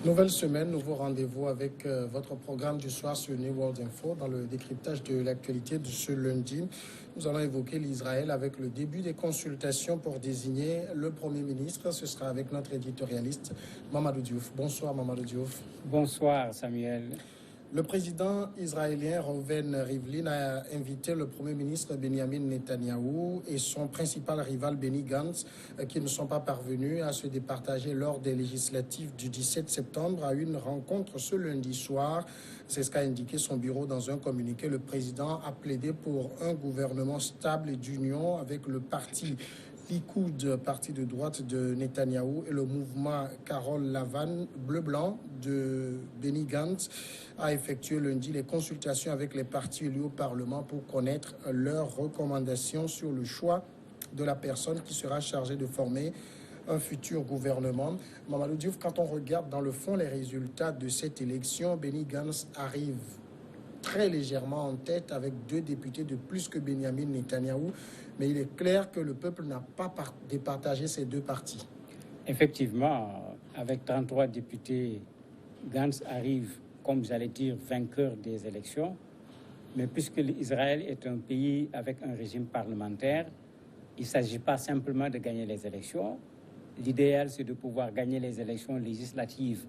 Nouvelle semaine, nouveau rendez-vous avec votre programme du soir sur New World Info dans le décryptage de l'actualité de ce lundi. Nous allons évoquer l'Israël avec le début des consultations pour désigner le Premier ministre. Ce sera avec notre éditorialiste Mamadou Diouf. Bonsoir Mamadou Diouf. Bonsoir Samuel. Le président israélien Reuven Rivlin a invité le Premier ministre Benjamin Netanyahou et son principal rival Benny Gantz, qui ne sont pas parvenus à se départager lors des législatives du 17 septembre, à une rencontre ce lundi soir. C'est ce qu'a indiqué son bureau dans un communiqué. Le président a plaidé pour un gouvernement stable et d'union avec le parti Likoud, parti de droite de Netanyahou, et le mouvement Carole Lavan, bleu-blanc de Benny Gantz, a effectué lundi les consultations avec les partis élus au Parlement pour connaître leurs recommandations sur le choix de la personne qui sera chargée de former un futur gouvernement. Mamadou Diouf, quand on regarde dans le fond les résultats de cette élection, Benny Gantz arrive très légèrement en tête avec 2 députés de plus que Benjamin Netanyahou. Mais il est clair que le peuple n'a pas départagé ces 2 partis. Effectivement, avec 33 députés, Gantz arrive, comme j'allais dire, vainqueur des élections. Mais puisque Israël est un pays avec un régime parlementaire, il ne s'agit pas simplement de gagner les élections. L'idéal, c'est de pouvoir gagner les élections législatives,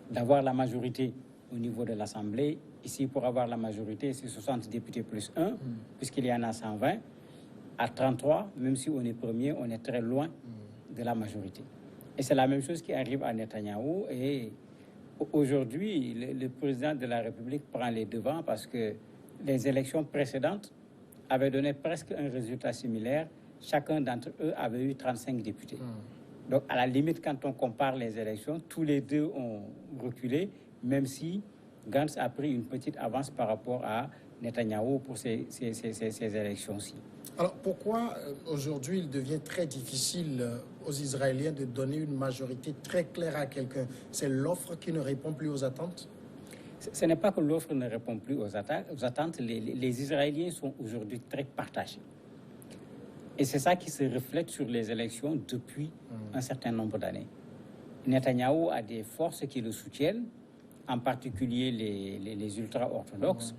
d'avoir la majorité au niveau de l'Assemblée. Ici, pour avoir la majorité, c'est 60 députés plus 1, puisqu'il y en a 120. À 33, même si on est premier, on est très loin de la majorité. Et c'est la même chose qui arrive à Netanyahou. Et aujourd'hui, le président de la République prend les devants parce que les élections précédentes avaient donné presque un résultat similaire. Chacun d'entre eux avait eu 35 députés. Donc, à la limite, quand on compare les élections, tous les deux ont reculé, même si Gantz a pris une petite avance par rapport à Netanyahou pour ces élections-ci. Alors pourquoi aujourd'hui il devient très difficile aux Israéliens de donner une majorité très claire à quelqu'un? C'est l'offre qui ne répond plus aux attentes? Ce n'est pas que l'offre ne répond plus aux attentes. Les Israéliens sont aujourd'hui très partagés. Et c'est ça qui se reflète sur les élections depuis un certain nombre d'années. Netanyahou a des forces qui le soutiennent, en particulier les ultra-orthodoxes.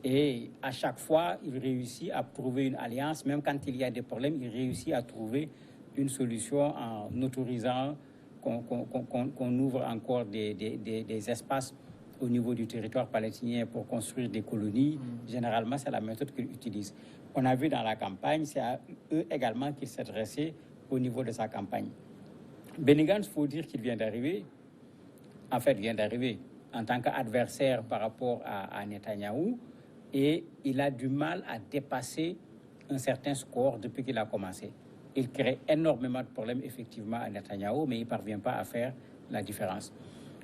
Et à chaque fois, il réussit à trouver une alliance. Même quand il y a des problèmes, il réussit à trouver une solution en autorisant qu'on ouvre encore des espaces au niveau du territoire palestinien pour construire des colonies. Généralement, c'est la méthode qu'ils utilisent. On a vu dans la campagne, c'est à eux également qu'il s'est dressé au niveau de sa campagne. Benny Gantz, il faut dire qu'il vient d'arriver. En fait, il vient d'arriver en tant qu'adversaire par rapport à Netanyahou. Et il a du mal à dépasser un certain score depuis qu'il a commencé. Il crée énormément de problèmes, effectivement, à Netanyahou, mais il ne parvient pas à faire la différence.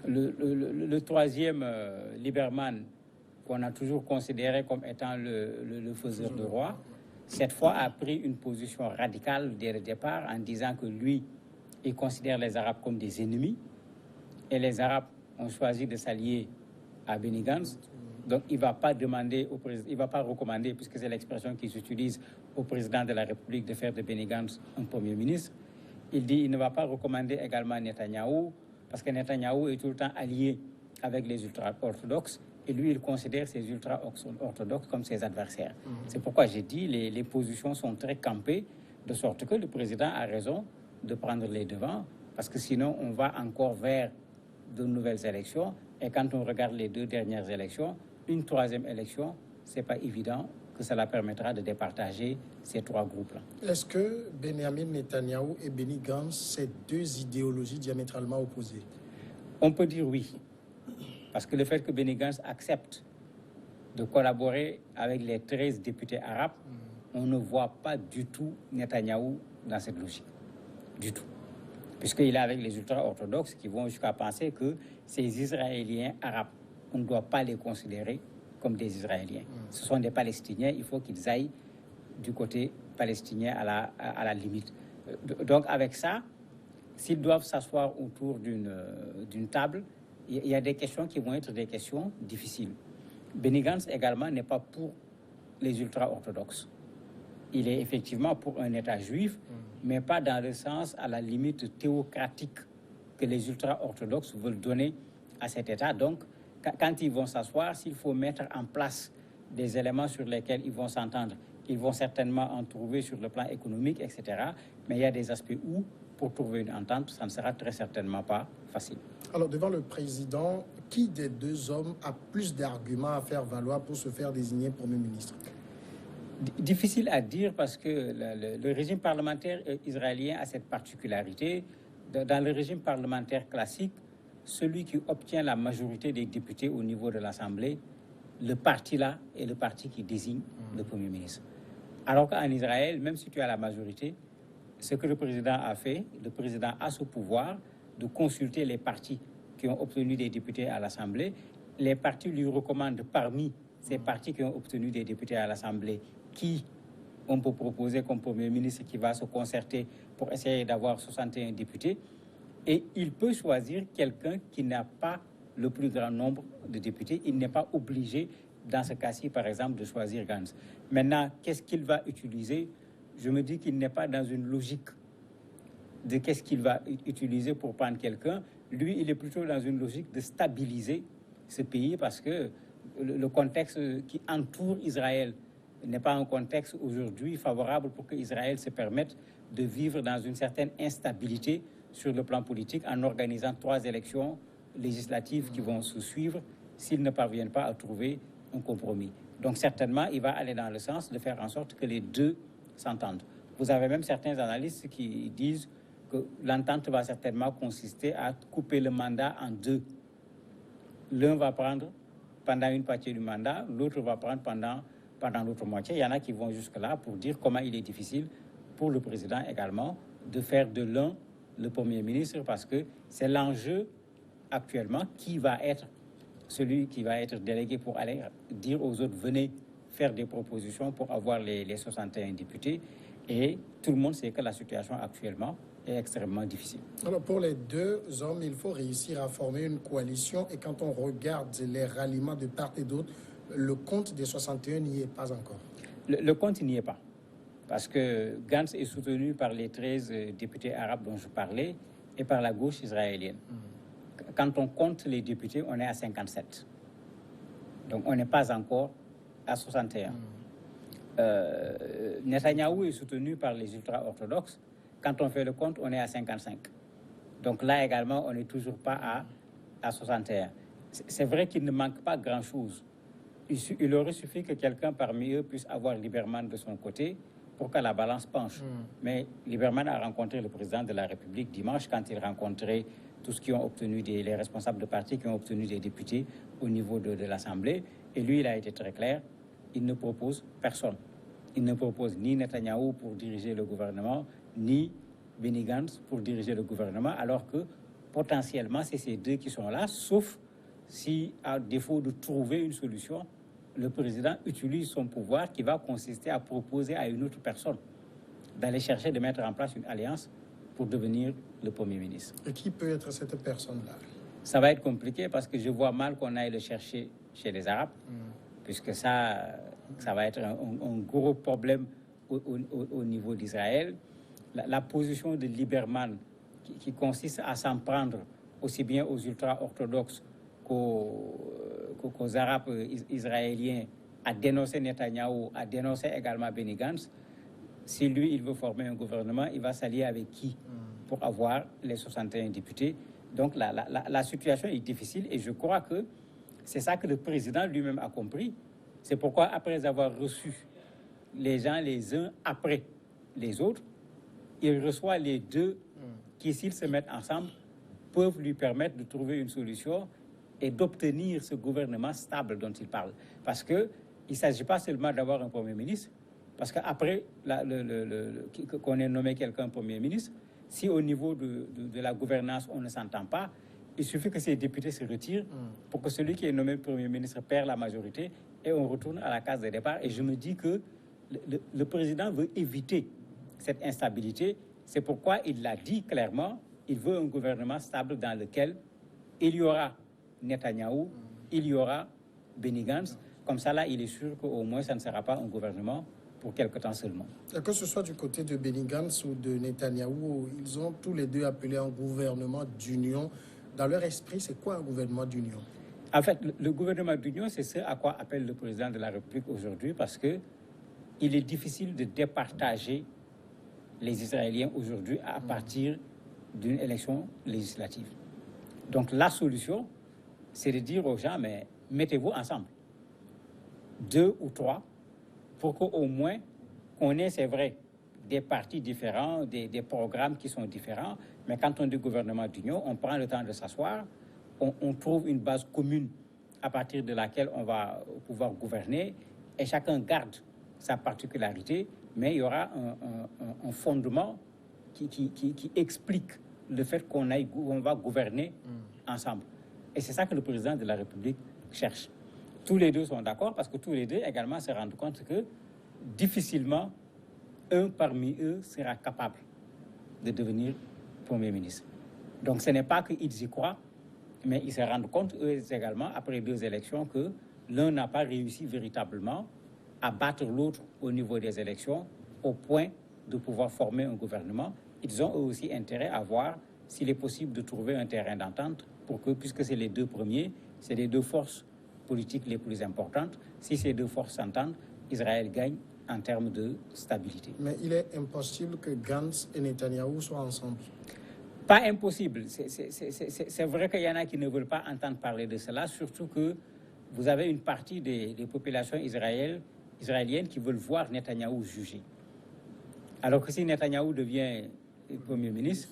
Le troisième, Lieberman, qu'on a toujours considéré comme étant le faiseur de roi, cette fois a pris une position radicale dès le départ en disant que lui, il considère les Arabes comme des ennemis. Et les Arabes ont choisi de s'allier à Benny Gantz. Donc, il ne va pas demander au président, il va pas recommander, puisque c'est l'expression qui s'utilise au président de la République de faire de Benny Gantz un Premier ministre. Il dit qu'il ne va pas recommander également Netanyahou, parce que Netanyahou est tout le temps allié avec les ultra-orthodoxes, et lui, il considère ces ultra-orthodoxes comme ses adversaires. C'est pourquoi j'ai dit que les positions sont très campées, de sorte que le président a raison de prendre les devants, parce que sinon, on va encore vers de nouvelles élections. Et quand on regarde les 2 dernières élections, une 3e élection, ce n'est pas évident que cela permettra de départager ces 3 groupes-là. Est-ce que Benjamin Netanyahou et Benny Gantz, c'est 2 idéologies diamétralement opposées? On peut dire oui. Parce que le fait que Benny Gantz accepte de collaborer avec les 13 députés arabes, on ne voit pas du tout Netanyahou dans cette logique. Du tout. Puisqu'il est avec les ultra-orthodoxes qui vont jusqu'à penser que ces Israéliens arabes, on ne doit pas les considérer comme des Israéliens. Ce sont des Palestiniens, il faut qu'ils aillent du côté palestinien à la limite. Donc avec ça, s'ils doivent s'asseoir autour d'une table, il y a des questions qui vont être des questions difficiles. Benny Gantz également n'est pas pour les ultra-orthodoxes. Il est effectivement pour un État juif, mais pas dans le sens à la limite théocratique que les ultra-orthodoxes veulent donner à cet État. Donc, quand ils vont s'asseoir, s'il faut mettre en place des éléments sur lesquels ils vont s'entendre, ils vont certainement en trouver sur le plan économique, etc. Mais il y a des aspects où, pour trouver une entente, ça ne sera très certainement pas facile. Alors, devant le président, qui des deux hommes a plus d'arguments à faire valoir pour se faire désigner Premier ministre? Difficile à dire parce que le régime parlementaire israélien a cette particularité. Dans le régime parlementaire classique, celui qui obtient la majorité des députés au niveau de l'Assemblée, le parti-là est le parti qui désigne le Premier ministre. Alors qu'en Israël, même si tu as la majorité, ce que le président a fait, le président a ce pouvoir de consulter les partis qui ont obtenu des députés à l'Assemblée. Les partis lui recommandent parmi ces partis qui ont obtenu des députés à l'Assemblée qui on peut proposer comme Premier ministre qui va se concerter pour essayer d'avoir 61 députés. Et il peut choisir quelqu'un qui n'a pas le plus grand nombre de députés. Il n'est pas obligé, dans ce cas-ci, par exemple, de choisir Gantz. Maintenant, qu'est-ce qu'il va utiliser? Je me dis qu'il n'est pas dans une logique de qu'est-ce qu'il va utiliser pour prendre quelqu'un. Lui, il est plutôt dans une logique de stabiliser ce pays parce que le contexte qui entoure Israël n'est pas un contexte aujourd'hui favorable pour que Israël se permette de vivre dans une certaine instabilité sur le plan politique en organisant 3 élections législatives qui vont se suivre s'ils ne parviennent pas à trouver un compromis. Donc certainement, il va aller dans le sens de faire en sorte que les deux s'entendent. Vous avez même certains analystes qui disent que l'entente va certainement consister à couper le mandat en 2. L'un va prendre pendant une partie du mandat, l'autre va prendre pendant l'autre moitié. Il y en a qui vont jusque-là pour dire comment il est difficile pour le président également de faire de l'un le Premier ministre parce que c'est l'enjeu actuellement qui va être celui qui va être délégué pour aller dire aux autres venez faire des propositions pour avoir les 61 députés. Et tout le monde sait que la situation actuellement est extrêmement difficile. Alors pour les deux hommes, il faut réussir à former une coalition et quand on regarde les ralliements de part et d'autre, le compte des 61 n'y est pas encore. Le compte n'y est pas. Parce que Gantz est soutenu par les 13 députés arabes dont je parlais et par la gauche israélienne. Quand on compte les députés, on est à 57. Donc on n'est pas encore à 61. Netanyahou est soutenu par les ultra-orthodoxes. Quand on fait le compte, on est à 55. Donc là également, on n'est toujours pas à 61. C'est vrai qu'il ne manque pas grand-chose. Il aurait suffi que quelqu'un parmi eux puisse avoir Lieberman de son côté pour que la balance penche. Mais Lieberman a rencontré le président de la République dimanche quand il rencontrait tous ceux qui ont obtenu les responsables de partis qui ont obtenu des députés au niveau de l'Assemblée. Et lui, il a été très clair, il ne propose personne. Il ne propose ni Netanyahou pour diriger le gouvernement, ni Benny Gantz pour diriger le gouvernement, alors que potentiellement, c'est ces deux qui sont là, sauf si, à défaut de trouver une solution, le président utilise son pouvoir qui va consister à proposer à une autre personne d'aller chercher de mettre en place une alliance pour devenir le Premier ministre. Et qui peut être cette personne-là? Ça va être compliqué parce que je vois mal qu'on aille le chercher chez les Arabes, puisque ça va être un gros problème au niveau d'Israël. La position de Lieberman qui consiste à s'en prendre aussi bien aux ultra-orthodoxes qu'aux Arabes israéliens, à dénoncer Netanyahou, à dénoncer également Benny Gantz. Si lui, il veut former un gouvernement, il va s'allier avec qui pour avoir les 61 députés? Donc la situation est difficile et je crois que c'est ça que le président lui-même a compris. C'est pourquoi, après avoir reçu les gens les uns après les autres, il reçoit les deux qui, s'ils se mettent ensemble, peuvent lui permettre de trouver une solution et d'obtenir ce gouvernement stable dont il parle. Parce qu'il ne s'agit pas seulement d'avoir un Premier ministre, parce qu'après qu'on ait nommé quelqu'un Premier ministre, si au niveau de la gouvernance on ne s'entend pas, il suffit que ces députés se retirent pour que celui qui est nommé Premier ministre perde la majorité et on retourne à la case de départ. Et je me dis que le président veut éviter cette instabilité. C'est pourquoi il l'a dit clairement, il veut un gouvernement stable dans lequel il y aura Netanyahou, il y aura Benny Gantz. Comme ça, là, il est sûr qu'au moins, ça ne sera pas un gouvernement pour quelque temps seulement. Que ce soit du côté de Benny Gantz ou de Netanyahou, ils ont tous les deux appelé un gouvernement d'union Dans leur esprit, c'est quoi un gouvernement d'union? En fait, le gouvernement d'union, c'est ce à quoi appelle le président de la République aujourd'hui, parce que il est difficile de départager les Israéliens aujourd'hui à partir d'une élection législative. Donc la solution, c'est de dire aux gens, mais mettez-vous ensemble, 2 ou 3, pour qu'au moins on ait, c'est vrai, des partis différents, des programmes qui sont différents, mais quand on dit gouvernement d'union, on prend le temps de s'asseoir, on trouve une base commune à partir de laquelle on va pouvoir gouverner, et chacun garde sa particularité, mais il y aura un fondement qui explique le fait qu'on va gouverner ensemble. Et c'est ça que le président de la République cherche. Tous les deux sont d'accord parce que tous les deux également se rendent compte que difficilement un parmi eux sera capable de devenir Premier ministre. Donc ce n'est pas qu'ils y croient, mais ils se rendent compte eux également, après 2 élections, que l'un n'a pas réussi véritablement à battre l'autre au niveau des élections au point de pouvoir former un gouvernement. Ils ont eux aussi intérêt à voir s'il est possible de trouver un terrain d'entente pour que, puisque c'est les 2 premiers, c'est les 2 forces politiques les plus importantes, si ces 2 forces s'entendent, Israël gagne en termes de stabilité. Mais il est impossible que Gantz et Netanyahou soient ensemble. Pas impossible. C'est vrai qu'il y en a qui ne veulent pas entendre parler de cela, surtout que vous avez une partie des populations israéliennes qui veulent voir Netanyahou jugé. Alors que si Netanyahou devient Premier ministre,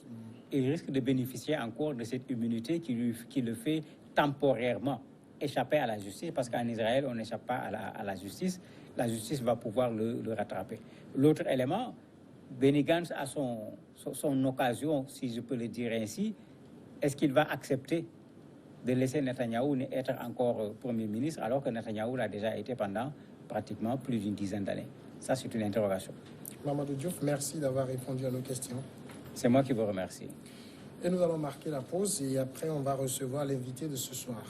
il risque de bénéficier encore de cette immunité qui le fait temporairement échapper à la justice, parce qu'en Israël, on n'échappe pas à la justice. La justice va pouvoir le rattraper. L'autre élément, Benny Gantz a son occasion, si je peux le dire ainsi. Est-ce qu'il va accepter de laisser Netanyahou être encore Premier ministre, alors que Netanyahou l'a déjà été pendant pratiquement plus d'une dizaine d'années? Ça, c'est une interrogation. Mamadou Diouf, merci d'avoir répondu à nos questions. C'est moi qui vous remercie. Et nous allons marquer la pause et après, on va recevoir l'invité de ce soir.